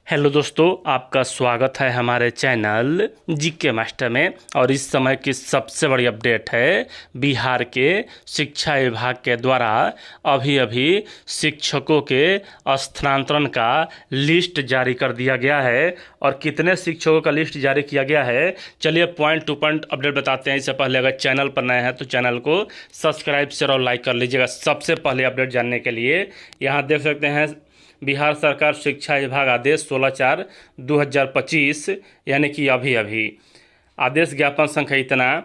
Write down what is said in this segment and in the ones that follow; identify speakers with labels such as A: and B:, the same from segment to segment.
A: Hello दोस्तों, आपका स्वागत है हमारे चैनल जीके मास्टर में। और इस समय की सबसे बड़ी अपडेट है, बिहार के शिक्षा विभाग के द्वारा अभी अभी शिक्षकों के स्थानांतरण का लिस्ट जारी कर दिया गया है। और कितने शिक्षकों का लिस्ट जारी किया गया है, चलिए पॉइंट टू पॉइंट अपडेट बताते हैं। इससे पहले अगर चैनल पर नए हैं तो चैनल को सब्सक्राइब शेयर और लाइक कर लीजिएगा सबसे पहले अपडेट जानने के लिए। यहाँ देख सकते हैं बिहार सरकार शिक्षा विभाग आदेश 16/4/2025 यानी कि अभी अभी आदेश ज्ञापन संख्या इतना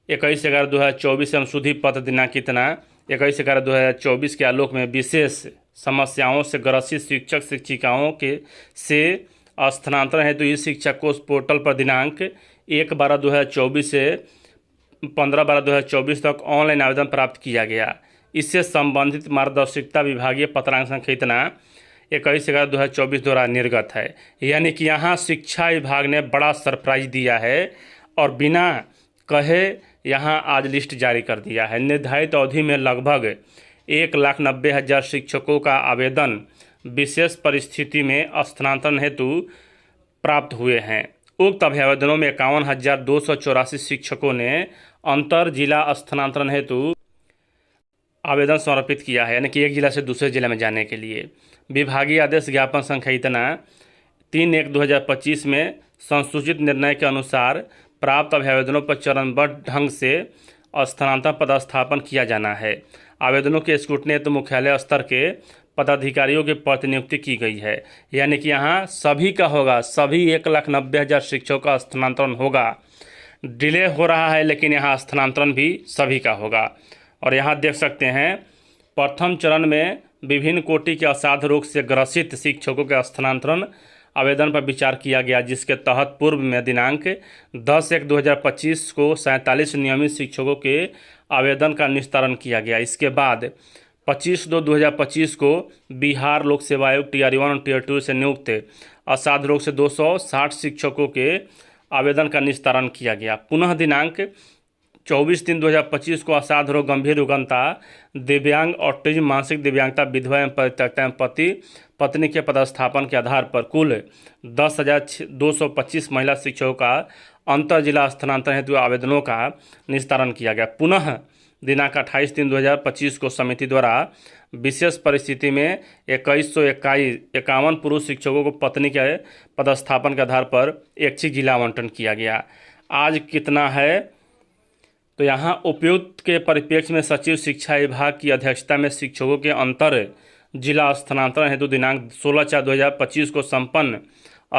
A: 21/11/2024 एवं सुधी पत्र दिनांक इतना 21/11/2024 के आलोक में विशेष समस्याओं से ग्रसित शिक्षक शिक्षिकाओं के से स्थानांतरण हेतु इस शिक्षा कोष पोर्टल पर दिनांक 1/12/2024 से 15/12/2024 तक ऑनलाइन आवेदन प्राप्त किया गया। इससे संबंधित मार्गदर्शिका विभागीय पत्रांक संख्या इतना 21/11/2024 द्वारा निर्गत है। यानी कि यहाँ शिक्षा विभाग ने बड़ा सरप्राइज दिया है और बिना कहे यहाँ आज लिस्ट जारी कर दिया है। निर्धारित अवधि में लगभग 1,90,000 शिक्षकों का आवेदन विशेष परिस्थिति में स्थानांतरण हेतु प्राप्त हुए हैं। उक्त आवेदनों में 51,284 शिक्षकों ने अंतर जिला स्थानांतरण हेतु आवेदन समर्पित किया है, यानी कि एक जिला से दूसरे जिले में जाने के लिए। विभागीय आदेश ज्ञापन संख्या इतना 3/1/2025 में संसूचित निर्णय के अनुसार प्राप्त आवेदनों पर चरणबद्ध ढंग से स्थानांतरण पदस्थापन किया जाना है। आवेदनों के स्क्रूटनी हेतु मुख्यालय स्तर के पदाधिकारियों की प्रतिनियुक्ति की गई है। यानी कि यहाँ सभी का होगा, सभी 1,90,000 शिक्षकों का स्थानांतरण होगा। डिले हो रहा है लेकिन यहाँ स्थानांतरण भी सभी का होगा। और यहाँ देख सकते हैं प्रथम चरण में विभिन्न कोटि के असाध्य रोग से ग्रसित शिक्षकों के स्थानांतरण आवेदन पर विचार किया गया, जिसके तहत पूर्व में दिनांक 10/1/2025 को 47 नियमित शिक्षकों के आवेदन का निस्तारण किया गया। इसके बाद 25/2/2025 को बिहार लोक सेवा आयोग टीआर 1 और टीआर 2 से नियुक्त असाध्य रोग से 260 शिक्षकों के आवेदन का निस्तारण किया गया। पुनः दिनांक 24/3/2025 को असाध्य रोग, गंभीर रुग्णता, दिव्यांग, ऑटिज्म, मानसिक दिव्यांगता, विधवा एवं परित्यक्ता एवं पति पत्नी के पदस्थापन के आधार पर कुल 10,225 महिला शिक्षकों का अंतर जिला स्थानांतरण हेतु आवेदनों का निस्तारण किया गया। पुनः दिनांक 28/3/2025 को समिति द्वारा विशेष परिस्थिति में 2151 पुरुष शिक्षकों को पत्नी के पदस्थापन के आधार पर ऐच्छिक जिला आवंटन किया गया। आज कितना है तो यहाँ उपयुक्त के परिप्रेक्ष्य में सचिव शिक्षा विभाग की अध्यक्षता में शिक्षकों के अंतर जिला स्थानांतरण हेतु दिनांक 16/4/2025 को संपन्न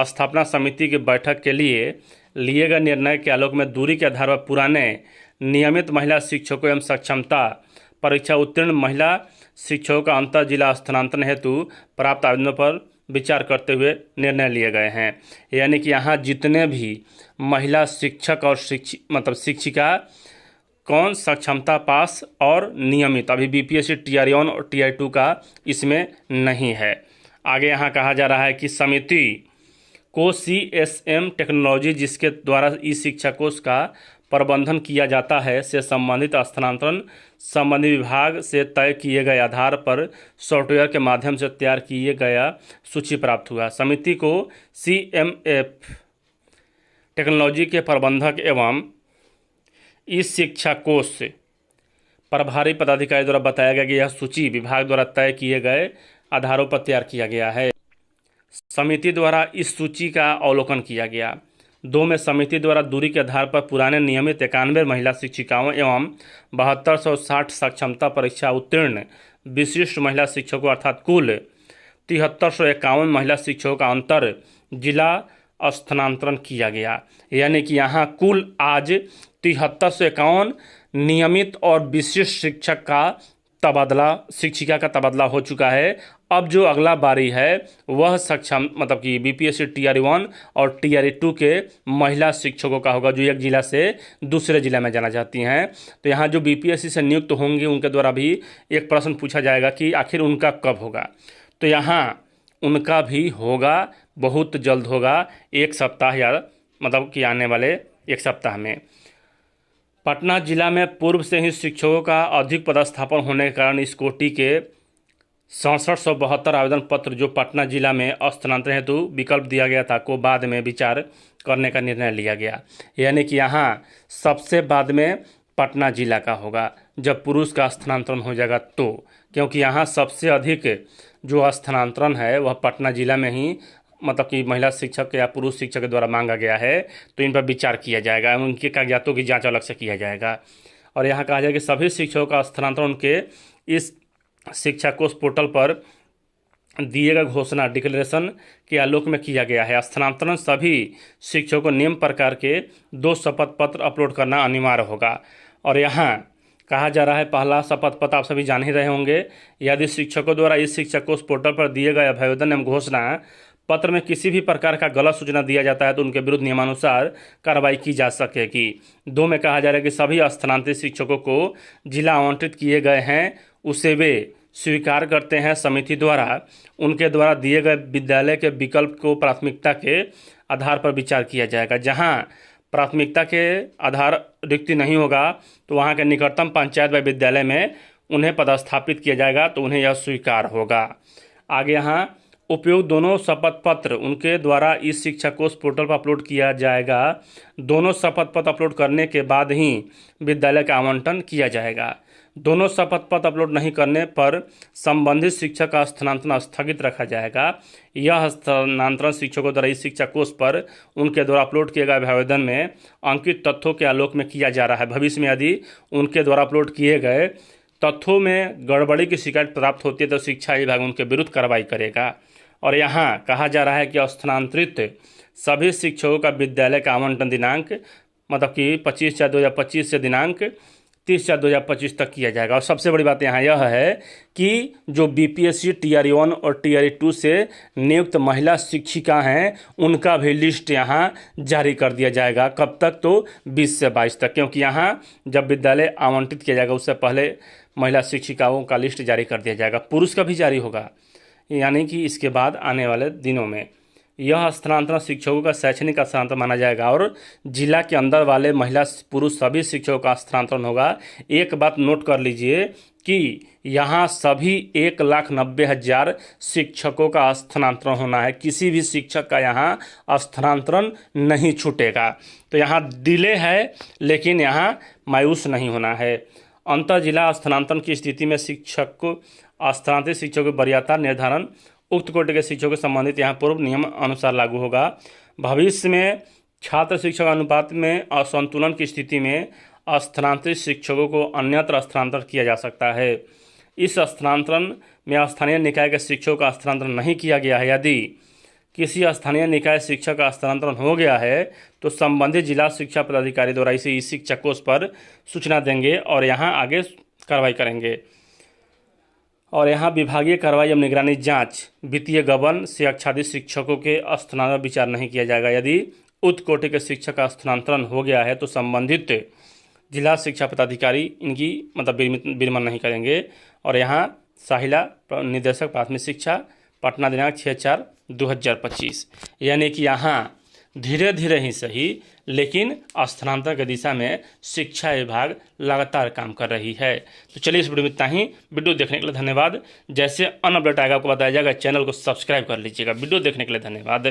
A: स्थापना समिति की बैठक के लिए गए निर्णय के आलोक में दूरी के आधार पर पुराने नियमित महिला शिक्षकों एवं सक्षमता परीक्षा उत्तीर्ण महिला शिक्षकों का अंतर जिला स्थानांतरण हेतु प्राप्त आवेदनों पर विचार करते हुए निर्णय लिए गए हैं। यानी कि यहाँ जितने भी महिला शिक्षक और शिक्षिका कौन सक्षमता पास और नियमित, अभी बीपीएससी टीआर 1 और टीआर 2 का इसमें नहीं है। आगे यहाँ कहा जा रहा है कि समिति को सीएसएम टेक्नोलॉजी, जिसके द्वारा ई शिक्षा कोष का प्रबंधन किया जाता है, से संबंधित स्थानांतरण संबंधी विभाग से तय किए गए आधार पर सॉफ्टवेयर के माध्यम से तैयार किए गया सूची प्राप्त हुआ। समिति को सीएमएफ टेक्नोलॉजी के प्रबंधक एवं इस शिक्षा कोष से प्रभारी पदाधिकारी द्वारा बताया गया कि यह सूची विभाग द्वारा तय किए गए आधारों पर तैयार किया गया है। समिति द्वारा इस सूची का अवलोकन किया गया। 2 में समिति द्वारा दूरी के आधार पर पुराने नियमित 91 महिला शिक्षिकाओं एवं 7260 सक्षमता परीक्षा उत्तीर्ण विशिष्ट महिला शिक्षकों अर्थात कुल 7351 महिला शिक्षकों का अंतर जिला स्थानांतरण किया गया। यानी कि यहाँ कुल आज 7351 नियमित और विशिष्ट शिक्षिका का तबादला हो चुका है। अब जो अगला बारी है वह सक्षम कि बीपीएससी टीआर 1 और टीआर 2 के महिला शिक्षकों का होगा, जो एक जिला से दूसरे जिला में जाना चाहती हैं। तो यहाँ जो बीपीएससी से नियुक्त होंगे उनके द्वारा भी एक प्रश्न पूछा जाएगा कि आखिर उनका कब होगा। तो यहाँ उनका भी होगा, बहुत जल्द होगा, एक सप्ताह या कि आने वाले एक सप्ताह में। पटना जिला में पूर्व से ही शिक्षकों का अधिक पदस्थापन होने के कारण इस कोटि के 6772 आवेदन पत्र जो पटना जिला में स्थानांतरण हेतु विकल्प दिया गया था को बाद में विचार करने का निर्णय लिया गया। यानी कि यहाँ सबसे बाद में पटना जिला का होगा जब पुरुष का स्थानांतरण हो जाएगा तो, क्योंकि यहाँ सबसे अधिक जो स्थानांतरण है वह पटना जिला में ही मतलब कि महिला शिक्षक या पुरुष शिक्षक के द्वारा मांगा गया है, तो इन पर विचार किया जाएगा, उनके कागजातों की जांच अलग से किया जाएगा। और यहाँ कहा जाएगा कि सभी शिक्षकों का स्थानांतरण उनके इस शिक्षा कोष पोर्टल पर दिए गए घोषणा डिक्लेरेशन के आलोक में किया गया है। स्थानांतरण सभी शिक्षकों को निम्न प्रकार के 2 शपथ पत्र अपलोड करना अनिवार्य होगा। और यहाँ कहा जा रहा है, पहला शपथ पत्र आप सभी जान ही रहे होंगे, यदि शिक्षकों द्वारा इस शिक्षा कोष पोर्टल पर दिए गए अभ्यावेदन एवं घोषणा पत्र में किसी भी प्रकार का गलत सूचना दिया जाता है तो उनके विरुद्ध नियमानुसार कार्रवाई की जा सकेगी। 2 में कहा जा रहा है कि सभी स्थानांतरित शिक्षकों को जिला आवंटित किए गए हैं उसे वे स्वीकार करते हैं समिति द्वारा उनके द्वारा दिए गए विद्यालय के विकल्प को प्राथमिकता के आधार पर विचार किया जाएगा। जहां प्राथमिकता के आधार रिक्ति नहीं होगा तो वहां के निकटतम पंचायत व विद्यालय में उन्हें पदस्थापित किया जाएगा तो उन्हें यह स्वीकार होगा। आगे यहाँ उपयुक्त दोनों शपथ पत्र उनके द्वारा इस शिक्षा कोष पोर्टल पर अपलोड किया जाएगा। दोनों शपथ पत्र अपलोड करने के बाद ही विद्यालय का आवंटन किया जाएगा। दोनों शपथ पत्र अपलोड नहीं करने पर संबंधित शिक्षक का स्थानांतरण स्थगित रखा जाएगा। यह स्थानांतरण शिक्षकों द्वारा इस शिक्षा कोष पर उनके द्वारा अपलोड किए गए आवेदन में अंकित तथ्यों के आलोक में किया जा रहा है। भविष्य में यदि उनके द्वारा अपलोड किए गए तथ्यों में गड़बड़ी की शिकायत प्राप्त होती है तो शिक्षा विभाग उनके विरुद्ध कार्रवाई करेगा। और यहाँ कहा जा रहा है कि स्थानांतरित सभी शिक्षकों का विद्यालय का आवंटन दिनांक मतलब कि 25/4/2025 से दिनांक 30/4/2025 तक किया जाएगा। और सबसे बड़ी बात यहाँ यह है कि जो बीपीएससी टीआरई 1 और टीआरई 2 से नियुक्त महिला शिक्षिका हैं उनका भी लिस्ट यहाँ जारी कर दिया जाएगा। कब तक? तो 20 से 22 तक, क्योंकि यहाँ जब विद्यालय आवंटित किया जाएगा उससे पहले महिला शिक्षिकाओं का लिस्ट जारी कर दिया जाएगा। पुरुष का भी जारी होगा, यानी कि इसके बाद आने वाले दिनों में यह स्थानांतरण शिक्षकों का शैक्षणिक स्थानांतरण माना जाएगा और जिला के अंदर वाले महिला पुरुष सभी शिक्षकों का स्थानांतरण होगा। एक बात नोट कर लीजिए कि यहाँ सभी 1,90,000 शिक्षकों का स्थानांतरण होना है, किसी भी शिक्षक का यहाँ स्थानांतरण नहीं छूटेगा। तो यहाँ डिले है लेकिन यहाँ मायूस नहीं होना है। अंतर जिला स्थानांतरण की स्थिति में शिक्षक को स्थानांतरित शिक्षकों के वरीयता निर्धारण उक्त कोटि के शिक्षकों के संबंधित यहाँ पूर्व नियम अनुसार लागू होगा। भविष्य में छात्र शिक्षक अनुपात में असंतुलन की स्थिति में स्थानांतरित शिक्षकों को अन्यत्र स्थानांतरित किया जा सकता है। इस स्थानांतरण में स्थानीय निकाय के शिक्षकों का स्थानांतरण नहीं किया गया है। यदि किसी स्थानीय निकाय शिक्षक का स्थानांतरण हो गया है तो संबंधित जिला शिक्षा पदाधिकारी द्वारा इसे इस शिक्षा कोष पर सूचना देंगे और यहाँ आगे कार्रवाई करेंगे। और यहाँ विभागीय कार्रवाई एवं निगरानी जांच वित्तीय गबन से आच्छादित शिक्षकों के स्थानांतरण विचार नहीं किया जाएगा। यदि उच्च कोटि के शिक्षक का स्थानांतरण हो गया है तो संबंधित जिला शिक्षा पदाधिकारी इनकी मतलब विरमण नहीं करेंगे। और यहाँ साहिला निदेशक प्राथमिक शिक्षा पटना दिनांक 6/4/2025, यानी कि यहाँ धीरे धीरे ही सही लेकिन स्थानांतरण की दिशा में शिक्षा विभाग लगातार काम कर रही है। तो चलिए इस वीडियो में इतना ही। वीडियो देखने के लिए धन्यवाद। जैसे अन्य अपडेट आएगा आपको बताया जाएगा, चैनल को सब्सक्राइब कर लीजिएगा। वीडियो देखने के लिए धन्यवाद।